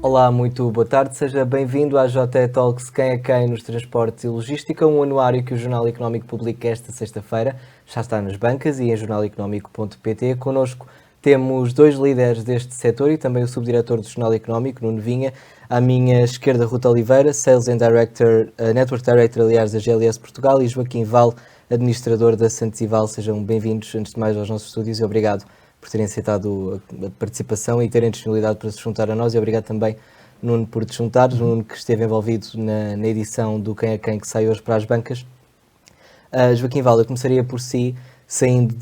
Olá, muito boa tarde, seja bem-vindo à JE Talks Quem é Quem nos Transportes e Logística, um anuário que o Jornal Económico publica esta sexta-feira, já está nas bancas e em jornaleconómico.pt. Connosco temos dois líderes deste setor e também o subdiretor do Jornal Económico, Nuno Vinha. À minha esquerda, Ruta Oliveira, Sales and Director, Network Director, aliás, da GLS Portugal, e Joaquim Val, administrador da Santos e Val. Sejam bem-vindos, antes de mais, aos nossos estúdios e obrigado por terem aceitado a participação e terem disponibilidade para se juntar a nós, e obrigado também, Nuno, por te juntares. Nuno, que esteve envolvido na edição do Quem é Quem, que sai hoje para as bancas. Joaquim Val, eu começaria por si, saindo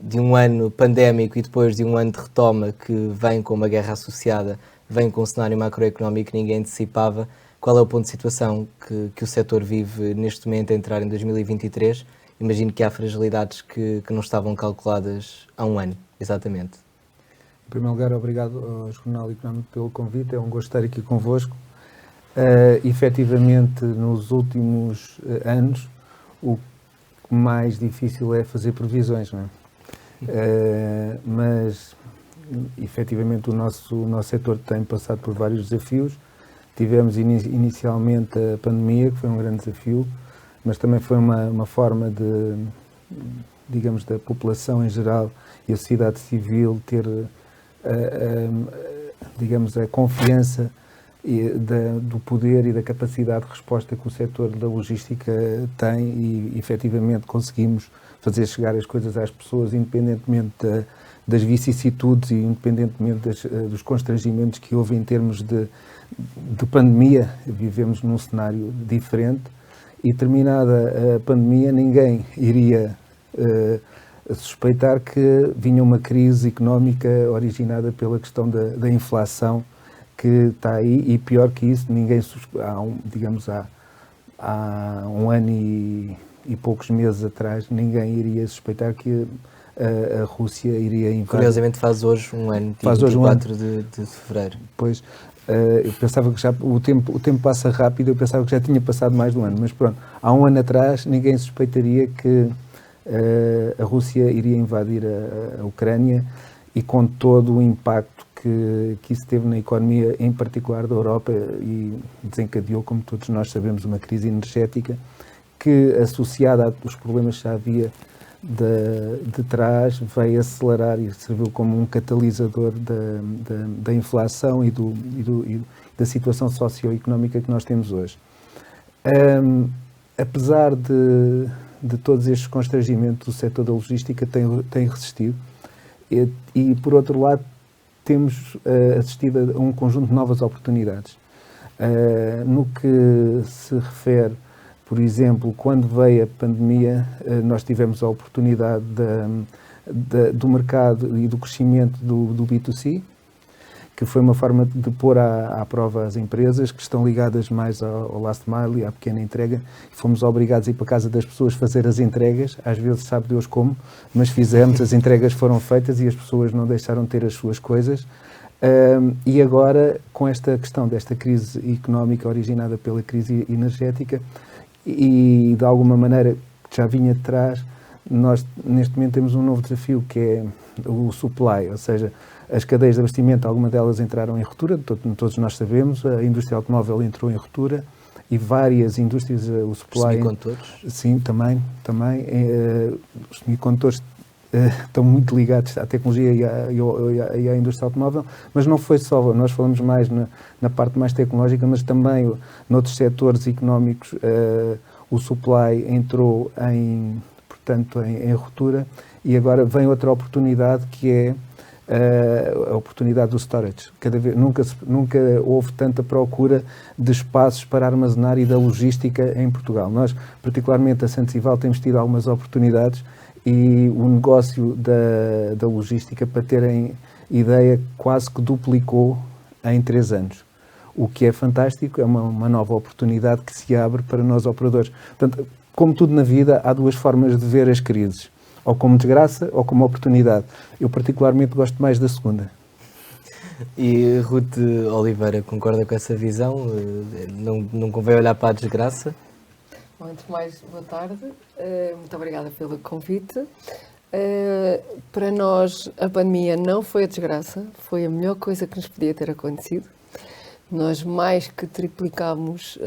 de um ano pandémico e depois de um ano de retoma que vem com uma guerra associada, vem com um cenário macroeconómico que ninguém antecipava. Qual é o ponto de situação que o setor vive neste momento a entrar em 2023? Imagino que há fragilidades que não estavam calculadas há um ano, exatamente. Em primeiro lugar, obrigado ao Jornal Económico pelo convite, é um gosto estar aqui convosco. Efetivamente, nos últimos anos, o mais difícil é fazer previsões, não é? Mas, efetivamente, o nosso setor tem passado por vários desafios. Tivemos inicialmente a pandemia, que foi um grande desafio, mas também foi uma forma de, digamos, da população em geral e a sociedade civil ter, digamos, a confiança do poder e da capacidade de resposta que o setor da logística tem e, efetivamente, conseguimos fazer chegar as coisas às pessoas, independentemente das vicissitudes e independentemente dos constrangimentos que houve em termos de pandemia. Vivemos num cenário diferente. E terminada a pandemia, ninguém iria suspeitar que vinha uma crise económica originada pela questão da inflação que está aí, e pior que isso, há um ano e poucos meses atrás, ninguém iria suspeitar que a Rússia iria invadir. Curiosamente faz hoje um ano, dia 24 de fevereiro. Pois. Eu pensava que já o tempo passa rápido, eu pensava que já tinha passado mais de um ano, mas pronto, há um ano atrás ninguém suspeitaria que a Rússia iria invadir a Ucrânia, e com todo o impacto que isso teve na economia, em particular da Europa, e desencadeou, como todos nós sabemos, uma crise energética que, associada aos problemas que já havia de trás, veio acelerar e serviu como um catalisador da inflação e da situação socioeconómica que nós temos hoje. Apesar de todos estes constrangimentos, o setor da logística tem resistido e, por outro lado, temos assistido a um conjunto de novas oportunidades. No que se refere, por exemplo, quando veio a pandemia, nós tivemos a oportunidade do mercado e do crescimento do B2C, que foi uma forma de pôr à prova as empresas que estão ligadas mais ao last mile e à pequena entrega. Fomos obrigados a ir para a casa das pessoas fazer as entregas, às vezes sabe Deus como, mas fizemos, as entregas foram feitas e as pessoas não deixaram de ter as suas coisas. E agora, com esta questão desta crise económica originada pela crise energética, e de alguma maneira que já vinha de trás, nós neste momento temos um novo desafio, que é o supply, ou seja, as cadeias de abastecimento, algumas delas entraram em ruptura, todos nós sabemos, a indústria automóvel entrou em ruptura e várias indústrias, o supply... Os semicondutores? Sim, também. Os semicondutores estão muito ligados à tecnologia e à indústria automóvel, mas não foi só, nós falamos mais na parte mais tecnológica, mas também noutros setores económicos o supply entrou em ruptura, e agora vem outra oportunidade, que é a oportunidade do storage. Nunca houve tanta procura de espaços para armazenar e da logística em Portugal. Nós, particularmente a Santos e Val, temos tido algumas oportunidades, e o negócio da logística, para terem ideia, quase que duplicou em 3 anos. O que é fantástico, é uma nova oportunidade que se abre para nós operadores. Portanto, como tudo na vida, há duas formas de ver as crises: ou como desgraça ou como oportunidade. Eu particularmente gosto mais da segunda. E Ruth Oliveira, concorda com essa visão? Não convém olhar para a desgraça? Bom, antes de mais, boa tarde. Muito obrigada pelo convite. Para nós, a pandemia não foi a desgraça, foi a melhor coisa que nos podia ter acontecido. Nós mais que triplicámos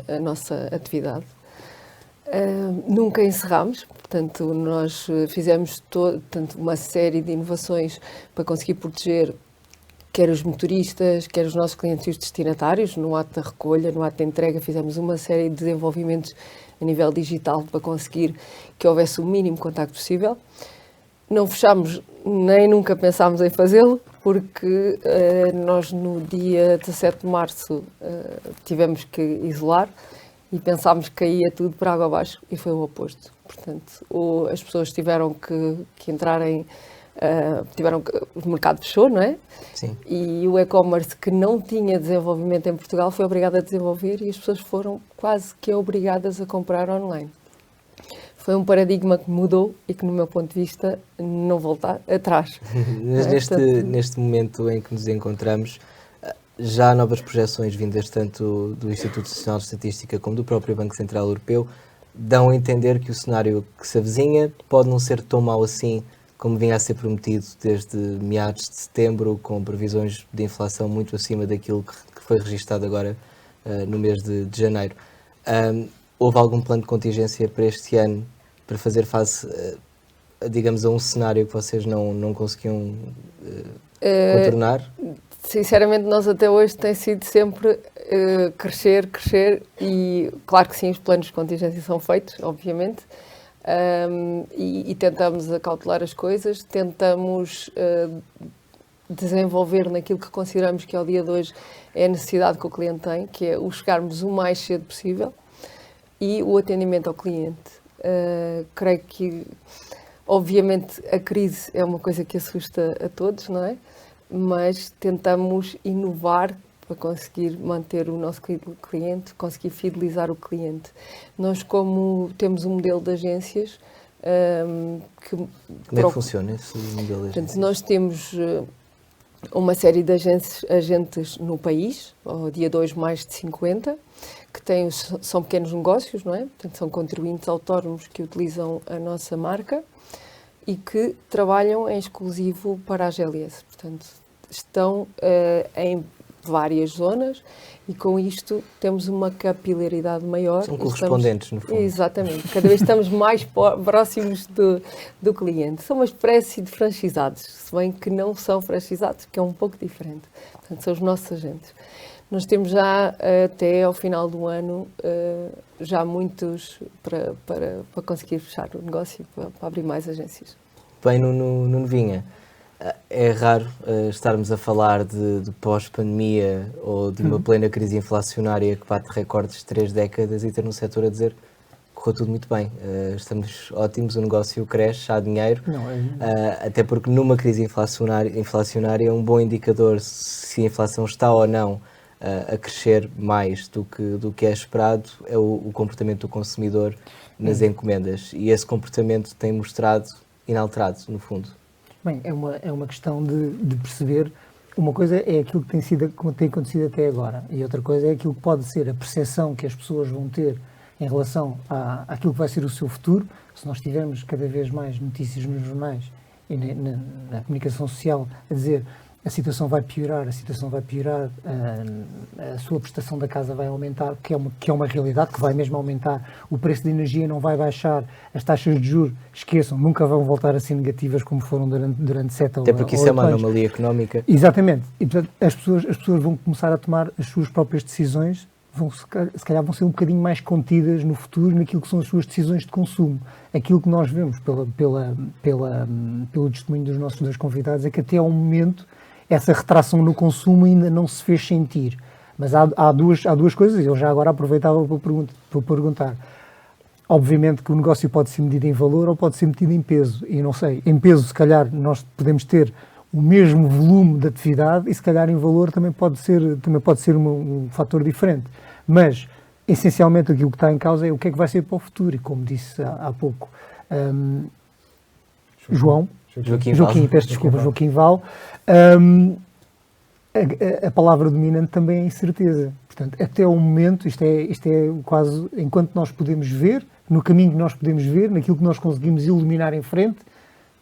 a nossa atividade. Nunca encerramos, portanto, nós fizemos uma série de inovações para conseguir proteger quer os motoristas, quer os nossos clientes e os destinatários. No ato da recolha, no ato da entrega, fizemos uma série de desenvolvimentos a nível digital para conseguir que houvesse o mínimo contacto possível. Não fechámos, nem nunca pensámos em fazê-lo, porque nós no dia 17 de março tivemos que isolar e pensámos que caía tudo para água abaixo e foi o oposto. Portanto, as pessoas tiveram que entrarem, o mercado fechou, não é? Sim. E o e-commerce que não tinha desenvolvimento em Portugal foi obrigado a desenvolver e as pessoas foram quase que obrigadas a comprar online. Foi um paradigma que mudou e que, no meu ponto de vista, não volta atrás. Mas neste momento em que nos encontramos, já há novas projeções vindas tanto do Instituto Nacional de Estatística como do próprio Banco Central Europeu, dão a entender que o cenário que se avizinha pode não ser tão mau assim como vinha a ser prometido desde meados de setembro, com previsões de inflação muito acima daquilo que foi registado agora no mês de janeiro. Houve algum plano de contingência para este ano para fazer face, digamos, a um cenário que vocês não conseguiam contornar? Sinceramente, nós até hoje tem sido sempre crescer e claro que sim, os planos de contingência são feitos, obviamente, e tentamos acautelar as coisas, tentamos desenvolver naquilo que consideramos que ao dia de hoje é a necessidade que o cliente tem, que é o chegarmos o mais cedo possível e o atendimento ao cliente. Creio que, obviamente, a crise é uma coisa que assusta a todos, não é? Mas tentamos inovar para conseguir manter o nosso cliente, conseguir fidelizar o cliente. Nós, como temos um modelo de agências... Como é que funciona esse modelo de agências? Portanto, nós temos uma série de agentes no país, ao dia 2 mais de 50, que são pequenos negócios, não é? Portanto, são contribuintes autónomos que utilizam a nossa marca e que trabalham em exclusivo para a GLS. Portanto, estão em várias zonas e com isto temos uma capilaridade maior. São correspondentes, no fundo. Exatamente. Cada vez estamos mais próximos do cliente. São uma espécie de franchisados, se bem que não são franchisados, que é um pouco diferente. Portanto, são os nossos agentes. Nós temos já, até ao final do ano, já muitos para conseguir fechar o negócio, para abrir mais agências. Bem, no Vinha, é raro estarmos a falar de pós-pandemia ou de uma plena crise inflacionária que bate recordes de 3 décadas e ter no setor a dizer que correu tudo muito bem. Estamos ótimos, o negócio cresce, há dinheiro, até porque numa crise inflacionária um bom indicador se a inflação está ou não a crescer mais do que é esperado é o comportamento do consumidor nas encomendas e esse comportamento tem mostrado inalterado, no fundo. Bem, é uma questão de perceber, uma coisa é aquilo que tem acontecido até agora e outra coisa é aquilo que pode ser a percepção que as pessoas vão ter em relação àquilo que vai ser o seu futuro. Se nós tivermos cada vez mais notícias nos jornais e na comunicação social a dizer a situação vai piorar, a sua prestação da casa vai aumentar, que é uma realidade, que vai mesmo aumentar, o preço da energia não vai baixar, as taxas de juros, esqueçam, nunca vão voltar a ser negativas como foram durante 7 ou 8 anos. Até porque isso é uma anomalia económica. Exatamente. E, portanto, as pessoas vão começar a tomar as suas próprias decisões, se calhar vão ser um bocadinho mais contidas no futuro naquilo que são as suas decisões de consumo. Aquilo que nós vemos pelo testemunho dos nossos dois convidados é que até ao momento essa retração no consumo ainda não se fez sentir. Mas há duas coisas, e eu já agora aproveitava para perguntar. Obviamente que o negócio pode ser medido em valor ou pode ser medido em peso. E não sei, em peso se calhar nós podemos ter o mesmo volume de atividade e se calhar em valor também pode ser um fator diferente. Mas, essencialmente, aquilo que está em causa é o que é que vai ser para o futuro. E como disse há pouco, Joaquim, peço desculpa, Joaquim Val, a palavra dominante também é incerteza. Portanto, até o momento, isto é quase, enquanto nós podemos ver, no caminho que nós podemos ver, naquilo que nós conseguimos iluminar em frente,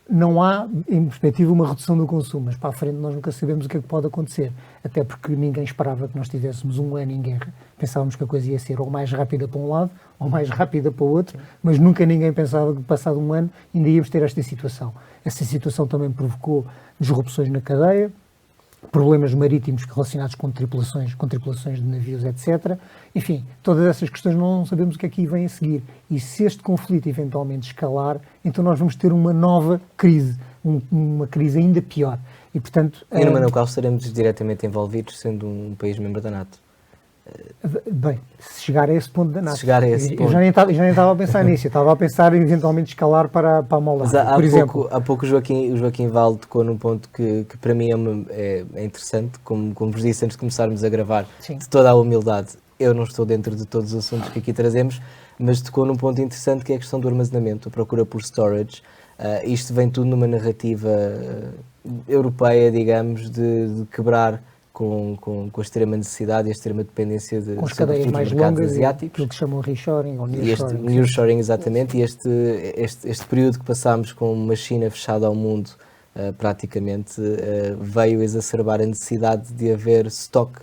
não há, em perspectiva, uma redução do consumo, mas para a frente nós nunca sabemos o que é que pode acontecer, até porque ninguém esperava que nós tivéssemos um ano em guerra. Pensávamos que a coisa ia ser ou mais rápida para um lado ou mais rápida para o outro, mas nunca ninguém pensava que passado um ano ainda íamos ter esta situação. Essa situação também provocou disrupções na cadeia, problemas marítimos relacionados com tripulações de navios, etc. Enfim, todas essas questões não sabemos o que é que vem a seguir. E se este conflito eventualmente escalar, então nós vamos ter uma nova crise, uma crise ainda pior. E, portanto, E no qual estaremos diretamente envolvidos, sendo um país membro da NATO. bem, se chegar a esse ponto da NATO. Se chegar a esse ponto. Eu já nem estava a pensar nisso, eu estava a pensar em eventualmente escalar para a Moldávia, Mas por exemplo. há pouco o Joaquim Valde tocou num ponto que para mim é interessante, como vos disse antes de começarmos a gravar, Sim. de toda a humildade. Eu não estou dentro de todos os assuntos que aqui trazemos, mas tocou num ponto interessante que é a questão do armazenamento, a procura por storage. Isto vem tudo numa narrativa europeia, digamos, de quebrar com a extrema necessidade e a extrema dependência de Com as cadeias sobretudo, mais dos mercados longas, asiáticos. aquilo que chamam reshoring ou E este nearshoring. nearshoring, exatamente, e este período que passámos com uma China fechada ao mundo, praticamente, veio exacerbar a necessidade de haver stock,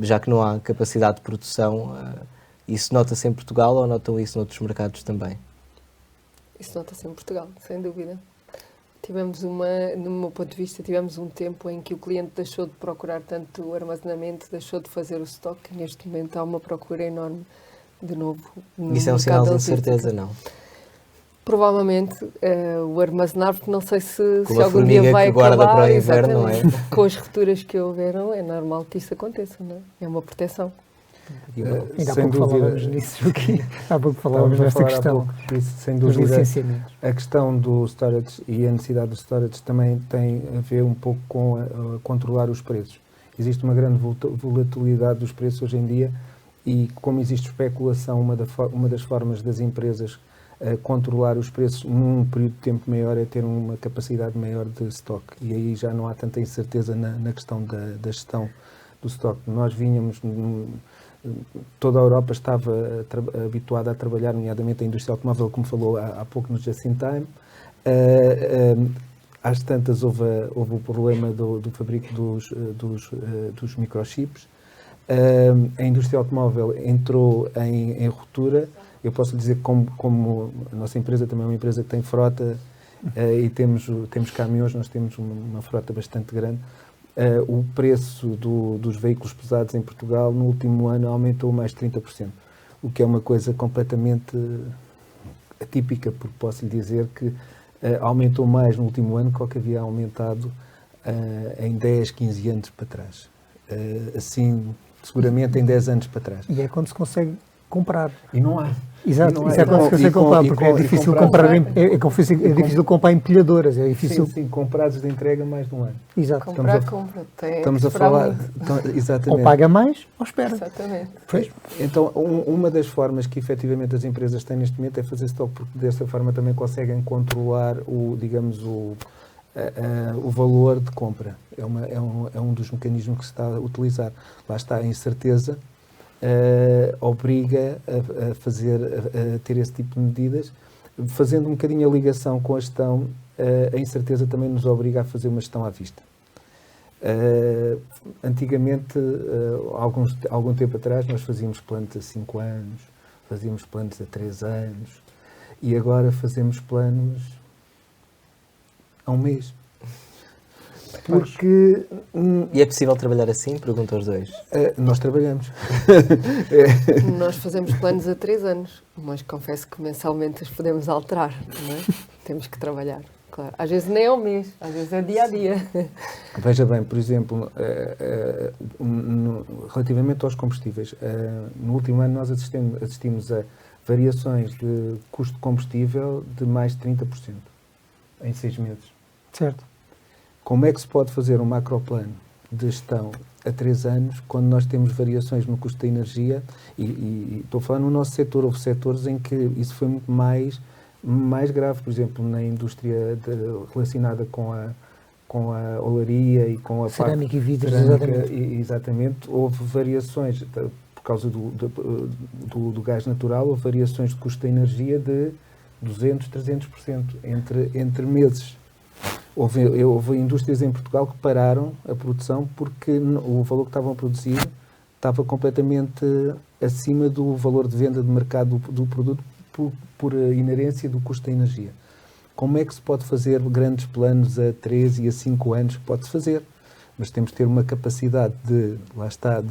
já que não há capacidade de produção. Isso nota-se em Portugal ou notam isso noutros mercados também? Isso nota-se em Portugal, sem dúvida. No meu ponto de vista, tivemos um tempo em que o cliente deixou de procurar tanto o armazenamento, deixou de fazer o stock, e neste momento há uma procura enorme de novo no Isso é um mercado sinal de da logística. incerteza, não? Provavelmente o armazenar, porque não sei se Com a algum dia formiga vai que guarda acabar. para o inverno, não é? Exatamente. Com as rupturas que houveram, é normal que isso aconteça, não é? É uma proteção. Ainda há sem pouco dúvida. falávamos nisso aqui. Há pouco falávamos Estávamos a nesta falar há questão pouco disso, sem dos dúvida. licenciamentos. A questão do storage e a necessidade do storage também tem a ver um pouco com a controlar os preços. Existe uma grande volatilidade dos preços hoje em dia e, como existe especulação, uma das formas das empresas controlar os preços num período de tempo maior é ter uma capacidade maior de stock. E aí já não há tanta incerteza na questão da gestão do stock. Nós vínhamos... Toda a Europa estava habituada a trabalhar, nomeadamente a indústria automóvel, como falou há pouco no Just in Time. Às tantas houve o problema do fabrico dos microchips. A indústria automóvel entrou em ruptura. Eu posso dizer que como a nossa empresa também é uma empresa que tem frota e temos caminhões, nós temos uma frota bastante grande. O preço dos veículos pesados em Portugal no último ano aumentou mais de 30%, o que é uma coisa completamente atípica, porque posso lhe dizer que aumentou mais no último ano que o que havia aumentado em 10, 15 anos para trás. Assim, seguramente em 10 anos para trás. E é quando se consegue comprar. E não há. Exato, isso é quando se consegue comprar, porque é difícil comprar empilhadoras, é difícil. Sim, com prazos de entrega mais de um ano. Exato. Comprar. Estamos a falar... exatamente. Ou paga mais ou espera. Exatamente. Pois. Então, uma das formas que efetivamente as empresas têm neste momento é fazer stock, porque desta forma também conseguem controlar o valor de compra. É um dos mecanismos que se está a utilizar. Lá está a incerteza. Obriga a ter esse tipo de medidas, fazendo um bocadinho a ligação com a gestão. A incerteza também nos obriga a fazer uma gestão à vista. Antigamente, algum tempo atrás, nós fazíamos planos a 5 anos, fazíamos planos a 3 anos e agora fazemos planos a um mês. Porque... E é possível trabalhar assim? Pergunto aos dois. Nós trabalhamos. Nós fazemos planos a 3 anos, mas confesso que mensalmente os podemos alterar, não é? Temos que trabalhar, claro. Às vezes nem é um mês, às vezes é dia a dia. Veja bem, por exemplo, relativamente aos combustíveis, no último ano nós assistimos a variações de custo de combustível de mais de 30% em 6 meses. Certo. Como é que se pode fazer um macroplano de gestão a 3 anos quando nós temos variações no custo da energia? E estou a falar no nosso setor, houve setores em que isso foi muito mais grave, por exemplo, na indústria relacionada com a olaria e com a cerâmica e vidros, exatamente. Houve variações, por causa do gás natural, houve variações de custo da energia de 200%, 300% entre meses. Houve indústrias em Portugal que pararam a produção porque o valor que estavam a produzir estava completamente acima do valor de venda de mercado do produto por inerência do custo da energia. Como é que se pode fazer grandes planos a 3 e a 5 anos? Pode-se fazer, mas temos de ter uma capacidade de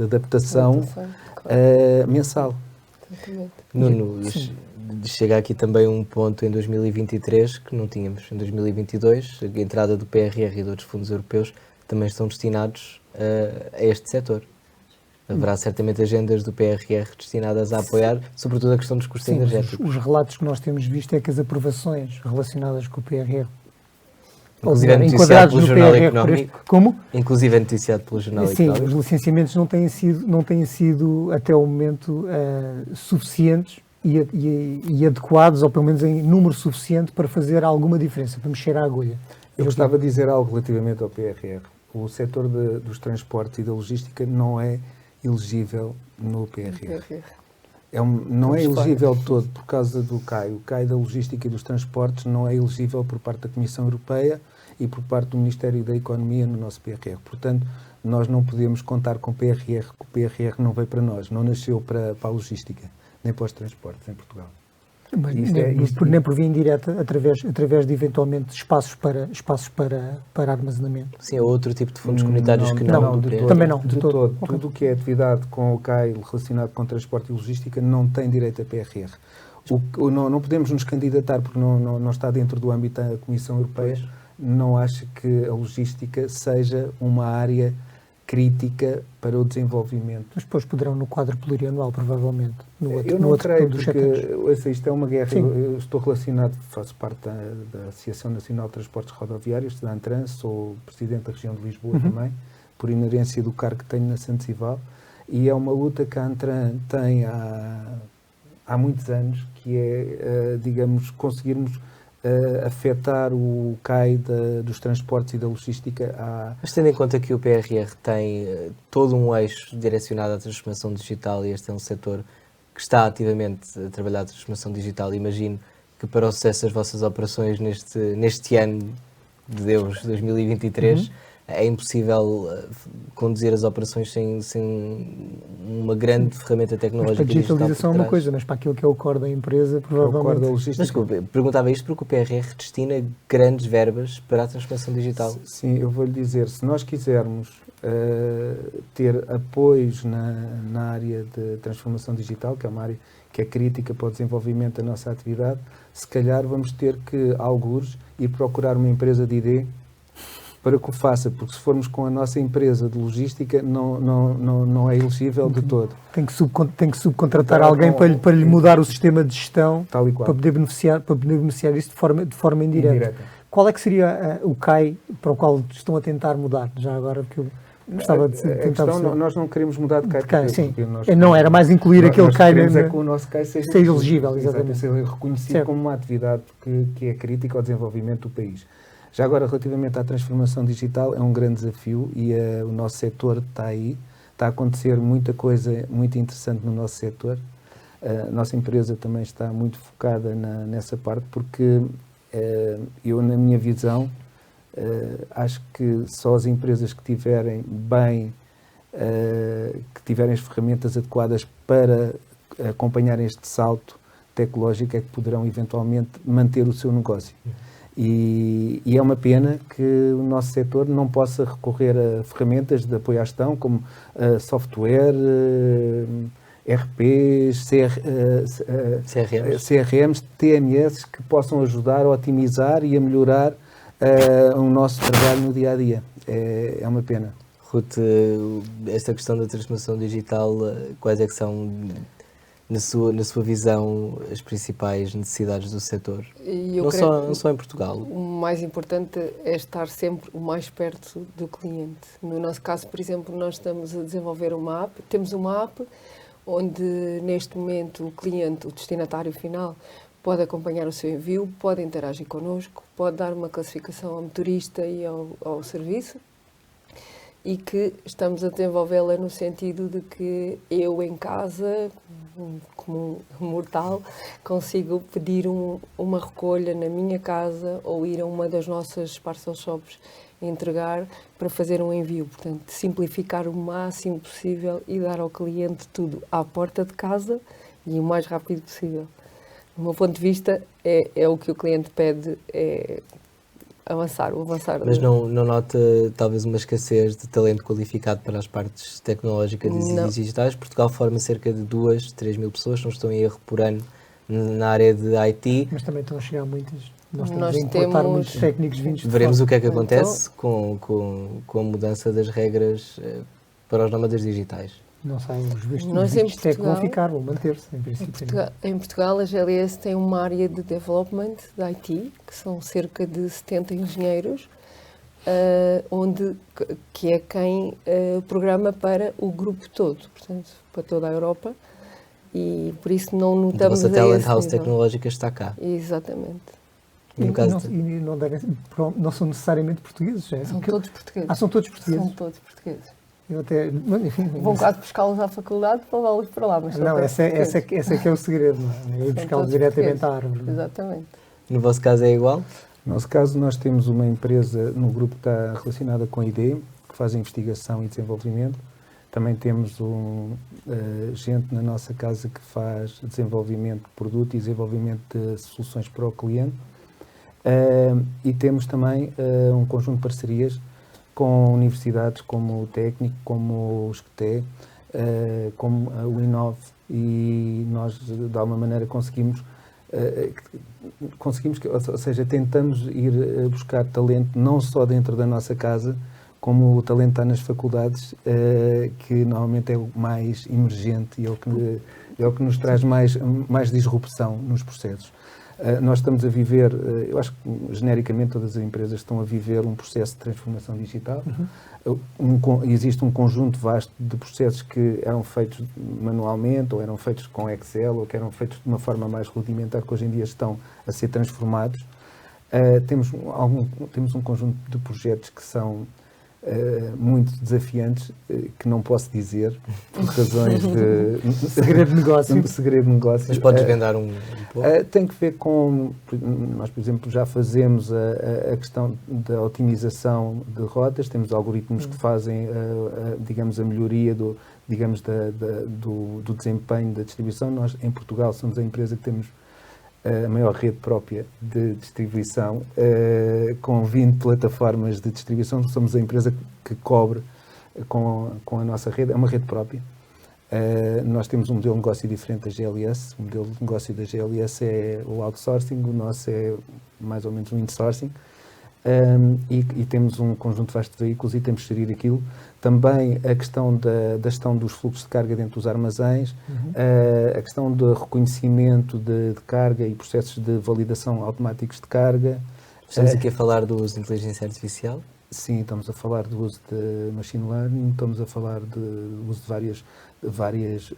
adaptação mensal. Exatamente. Nuno, chega aqui também um ponto em 2023 que não tínhamos. Em 2022, a entrada do PRR e de outros fundos europeus também estão destinados a este setor. Haverá certamente agendas do PRR destinadas a apoiar, sobretudo a questão dos custos energéticos. Os relatos que nós temos visto é que as aprovações relacionadas com o PRR, Inclusive é noticiado pelo Jornal Económico. Como? Inclusive é noticiado pelo Jornal Económico. Sim, os licenciamentos não têm sido até o momento suficientes e adequados, ou pelo menos em número suficiente para fazer alguma diferença, para mexer a agulha. Eu gostava de dizer algo relativamente ao PRR. O setor dos transportes e da logística não é elegível no PRR. Não é elegível todo por causa do CAI. O CAI da logística e dos transportes não é elegível por parte da Comissão Europeia e por parte do Ministério da Economia no nosso PRR. Portanto, nós não podemos contar com o PRR, que o PRR não veio para nós, não nasceu para a logística, nem para os transportes em Portugal. Mas nem por via indireta, através de eventualmente espaços para armazenamento. Sim, ou outro tipo de fundos comunitários que não. Também não, de todo. Okay. Tudo o que é atividade com o CAI relacionado com transporte e logística não tem direito a PRR. Não podemos nos candidatar porque não está dentro do âmbito da Comissão Europeia. Pois. Não acho que a logística seja uma área crítica para o desenvolvimento. Mas depois poderão no quadro plurianual, provavelmente. Eu não creio, porque isto é uma guerra. Eu estou relacionado, faço parte da Associação Nacional de Transportes Rodoviários, da ANTRAN, sou presidente da região de Lisboa também, por inerência do cargo que tenho na Santesival, e é uma luta que a ANTRAN tem há muitos anos, que é, digamos, conseguirmos afetar o CAI dos transportes e da logística. Mas tendo em conta que o PRR tem todo um eixo direcionado à transformação digital e este é um setor que está ativamente a trabalhar a transformação digital, imagino que para o sucesso das vossas operações neste ano de Deus, 2023, é impossível conduzir as operações sem uma grande ferramenta tecnológica. Mas para a digitalização é uma coisa, mas para aquilo que é o core da empresa, provavelmente... Mas desculpa, perguntava isto porque o PRR destina grandes verbas para a transformação digital. Sim, eu vou-lhe dizer, se nós quisermos ter apoios na área de transformação digital, que é uma área que é crítica para o desenvolvimento da nossa atividade, se calhar vamos ter que, algures, ir procurar uma empresa de ID para que o faça, porque se formos com a nossa empresa de logística não é elegível de todo. Tem que subcontratar alguém para lhe mudar o sistema de gestão tal e qual. Para poder beneficiar isso de forma indireta. Qual é que seria o CAI para o qual estão a tentar mudar? Já agora, porque eu gostava de tentar perceber. Nós não queremos mudar de CAI. Não, era mais incluir aquele CAI mesmo. Que o nosso CAI seja elegível, exatamente. Seja reconhecido como uma atividade que é crítica ao desenvolvimento do país. Já agora, relativamente à transformação digital, é um grande desafio e o nosso setor está aí. Está a acontecer muita coisa muito interessante no nosso setor. A nossa empresa também está muito focada nessa parte, porque eu, na minha visão, acho que só as empresas que tiverem que tiverem as ferramentas adequadas para acompanhar este salto tecnológico é que poderão eventualmente manter o seu negócio. E é uma pena que o nosso setor não possa recorrer a ferramentas de apoio à gestão, como software, RPs, CRMs, TMS, que possam ajudar a otimizar e a melhorar o nosso trabalho no dia-a-dia. É uma pena. Ruth, esta questão da transformação digital, quais é que são... Na sua visão, as principais necessidades do setor? Não só em Portugal. O mais importante é estar sempre o mais perto do cliente. No nosso caso, por exemplo, nós estamos a desenvolver uma app. Temos uma app onde, neste momento, o cliente, o destinatário final, pode acompanhar o seu envio, pode interagir connosco, pode dar uma classificação ao motorista e ao serviço. E que estamos a desenvolvê-la no sentido de que eu, em casa, um comum mortal, consigo pedir uma recolha na minha casa ou ir a uma das nossas parcel shops entregar para fazer um envio. Portanto, simplificar o máximo possível e dar ao cliente tudo à porta de casa e o mais rápido possível. Do meu ponto de vista, é o que o cliente pede, é avançar. Mas não nota talvez uma escassez de talento qualificado para as partes tecnológicas e digitais? Portugal forma cerca de 2, 3 mil pessoas, não estou em erro, por ano na área de IT. Mas também estão a chegar muitas. Nós estamos a importar muitos técnicos vindos de Veremos fora. o que é que acontece com a mudança das regras para os nómadas digitais. Não sei, os Nós vistos em tech vão Portugal- ficar, vão manter-se, em princípio. Em Portugal, a GLS tem uma área de development, de IT, que são cerca de 70 engenheiros, que é quem programa para o grupo todo, portanto, para toda a Europa, e por isso não A notamos vossa a talent esse house nível. tecnológica está cá. Exatamente. E no caso não são necessariamente portugueses. São todos portugueses. São todos portugueses. São todos portugueses. Eu até, enfim, Vão quase buscá-los à faculdade para levá-los para lá. Mas são não, todos esse é portugueses. que é o segredo, não é? Ir São buscá-los todos diretamente à portugueses. árvore. Exatamente. No vosso caso é igual? No nosso caso, nós temos uma empresa no grupo que está relacionada com a ID, que faz investigação e desenvolvimento. Também temos gente na nossa casa que faz desenvolvimento de produto e desenvolvimento de soluções para o cliente. E temos também um conjunto de parcerias com universidades como o Técnico, como o SCTE, como o Inove, e nós, de alguma maneira, conseguimos, ou seja, tentamos ir buscar talento não só dentro da nossa casa, como o talento está nas faculdades, que normalmente é o mais emergente e é o que nos traz mais disrupção nos processos. Nós estamos a viver, eu acho que genericamente todas as empresas estão a viver um processo de transformação digital. Existe um conjunto vasto de processos que eram feitos manualmente, ou eram feitos com Excel, ou que eram feitos de uma forma mais rudimentar, que hoje em dia estão a ser transformados. Temos um conjunto de projetos que são muito desafiantes, que não posso dizer por razões de Segredo de negócio. segredo de negócio. Mas podes desvendar um pouco? Tem que ver com, nós por exemplo já fazemos a questão da otimização de rotas, temos algoritmos que fazem digamos a melhoria do desempenho da distribuição. Nós em Portugal somos a empresa que temos a maior rede própria de distribuição, com 20 plataformas de distribuição. Somos a empresa que cobre com a nossa rede, é uma rede própria. Nós temos um modelo de negócio diferente da GLS. O modelo de negócio da GLS é o outsourcing, o nosso é mais ou menos um insourcing. E temos um conjunto vasto de veículos e temos que gerir aquilo. Também a questão da gestão dos fluxos de carga dentro dos armazéns, a questão do reconhecimento de carga e processos de validação automáticos de carga. Estamos aqui a falar do uso de inteligência artificial? Sim, estamos a falar do uso de machine learning, estamos a falar do uso de várias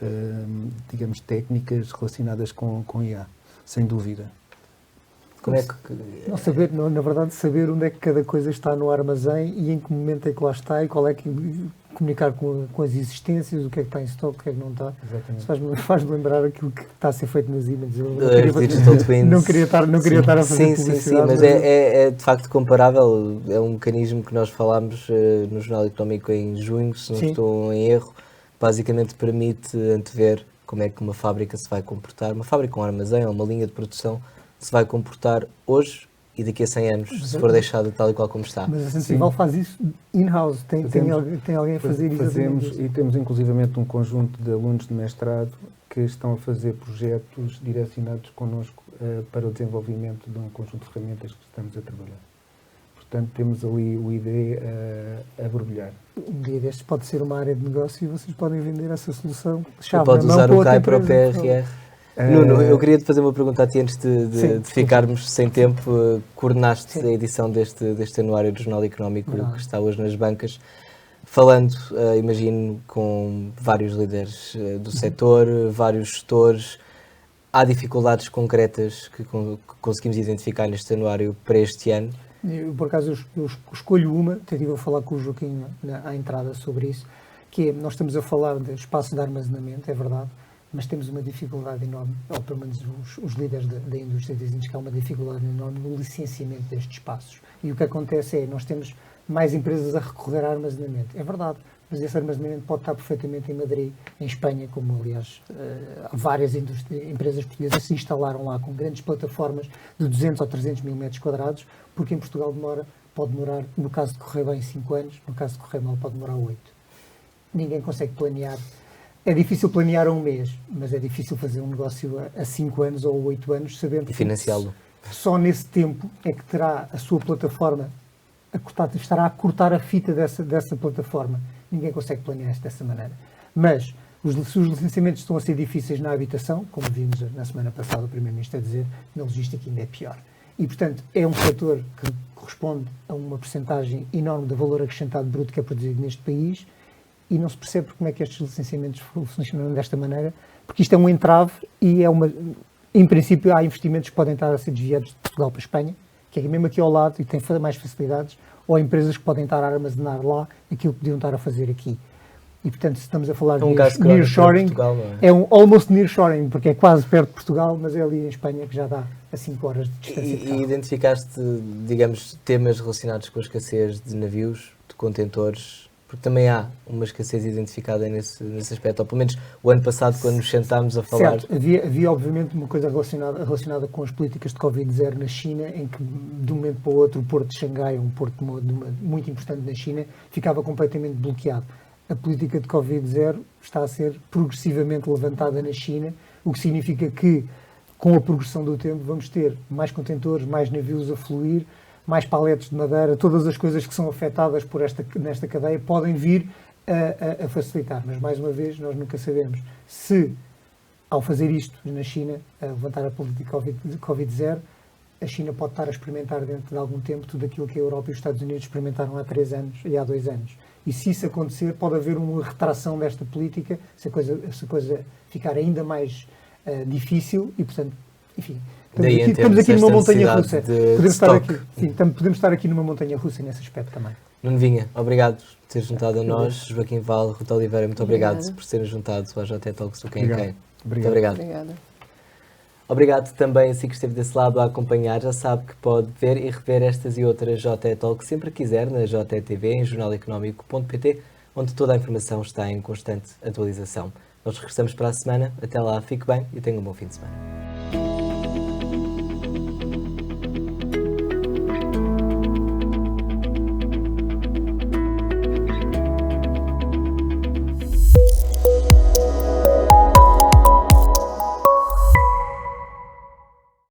digamos, técnicas relacionadas com IA, sem dúvida. Como é que... Na verdade, saber onde é que cada coisa está no armazém e em que momento é que lá está e qual é que comunicar com as existências, o que é que está em stock, o que é que não está. Exatamente. Faz-me lembrar aquilo que está a ser feito nas imagens. Digital Twins. Não queria estar a fazer publicidade. Sim, mas é de facto comparável. É um mecanismo que nós falámos no Jornal Económico em junho, se não estou em erro. Basicamente permite antever como é que uma fábrica se vai comportar, uma fábrica, um armazém ou uma linha de produção se vai comportar hoje e daqui a 100 anos, se for deixada tal e qual como está. Mas a Sensibel faz isso in-house, tem alguém a fazer isso. Fazemos, e temos inclusivamente um conjunto de alunos de mestrado que estão a fazer projetos direcionados connosco para o desenvolvimento de um conjunto de ferramentas que estamos a trabalhar. Portanto, temos ali o ID a borbulhar. Um dia destes pode ser uma área de negócio e vocês podem vender essa solução. Pode usar o CAI para o PRR. Nuno, eu queria te fazer uma pergunta a ti antes de ficarmos sem tempo. Coordenaste a edição deste anuário do Jornal Económico que está hoje nas bancas, falando, imagino, com vários líderes do setor, vários gestores. Há dificuldades concretas que conseguimos identificar neste anuário para este ano? Por acaso eu escolho uma, até estive a falar com o Joaquim à entrada sobre isso, que é, nós estamos a falar de espaço de armazenamento, é verdade, mas temos uma dificuldade enorme, ou pelo menos os líderes da indústria dizem que há uma dificuldade enorme no licenciamento destes espaços. E o que acontece é, nós temos mais empresas a recorrer a armazenamento. É verdade, mas esse armazenamento pode estar perfeitamente em Madrid, em Espanha, como aliás várias empresas portuguesas se instalaram lá com grandes plataformas de 200 ou 300 mil metros quadrados, porque em Portugal pode demorar, no caso de correr bem, 5 anos, no caso de correr mal pode demorar 8. Ninguém consegue planear. É difícil planear a um mês, mas é difícil fazer um negócio a 5 anos ou 8 anos, sabendo E financiá-lo. Só nesse tempo é que terá a sua plataforma estará a cortar a fita dessa plataforma. Ninguém consegue planear isto dessa maneira. Mas se os licenciamentos estão a ser difíceis na habitação, como vimos na semana passada o Primeiro-Ministro a dizer, na logística ainda é pior. E, portanto, é um setor que corresponde a uma percentagem enorme de valor acrescentado bruto que é produzido neste país, e não se percebe como é que estes licenciamentos funcionam desta maneira, porque isto é um entrave e em princípio há investimentos que podem estar a ser desviados de Portugal para a Espanha, que é mesmo aqui ao lado e tem mais facilidades, ou empresas que podem estar a armazenar lá aquilo que podiam estar a fazer aqui. E, portanto, se estamos a falar de nearshoring, é um almost nearshoring, porque é quase perto de Portugal, mas é ali em Espanha que já dá a 5 horas de distância. E identificaste, digamos, temas relacionados com a escassez de navios, de contentores, porque também há uma escassez identificada nesse aspecto, ou pelo menos o ano passado, quando nos sentámos a falar... Certo, havia obviamente uma coisa relacionada com as políticas de Covid-0 na China, em que de um momento para o outro o porto de Xangai, um porto muito importante na China, ficava completamente bloqueado. A política de Covid-0 está a ser progressivamente levantada na China, o que significa que, com a progressão do tempo, vamos ter mais contentores, mais navios a fluir, mais paletes de madeira, todas as coisas que são afetadas nesta cadeia podem vir a facilitar. Mas, mais uma vez, nós nunca sabemos se, ao fazer isto na China, a levantar a política de Covid-0, a China pode estar a experimentar dentro de algum tempo tudo aquilo que a Europa e os Estados Unidos experimentaram há 3 anos e há 2 anos. E se isso acontecer, pode haver uma retração desta política, se a coisa ficar ainda mais difícil e, portanto, enfim... Estamos aqui numa montanha russa. Podemos estar aqui numa montanha russa nesse aspecto também. Nuno Vinha, obrigado por ter juntado a nós. Joaquim Val, Ruta Oliveira, muito obrigado por terem juntado ao JT Talks do Quem é Quem. Muito obrigado. Obrigada. Obrigado também a si que esteve desse lado a acompanhar. Já sabe que pode ver e rever estas e outras JT Talks sempre que quiser na JTV, em jornaleconómico.pt, onde toda a informação está em constante atualização. Nós regressamos para a semana. Até lá, fique bem e tenha um bom fim de semana.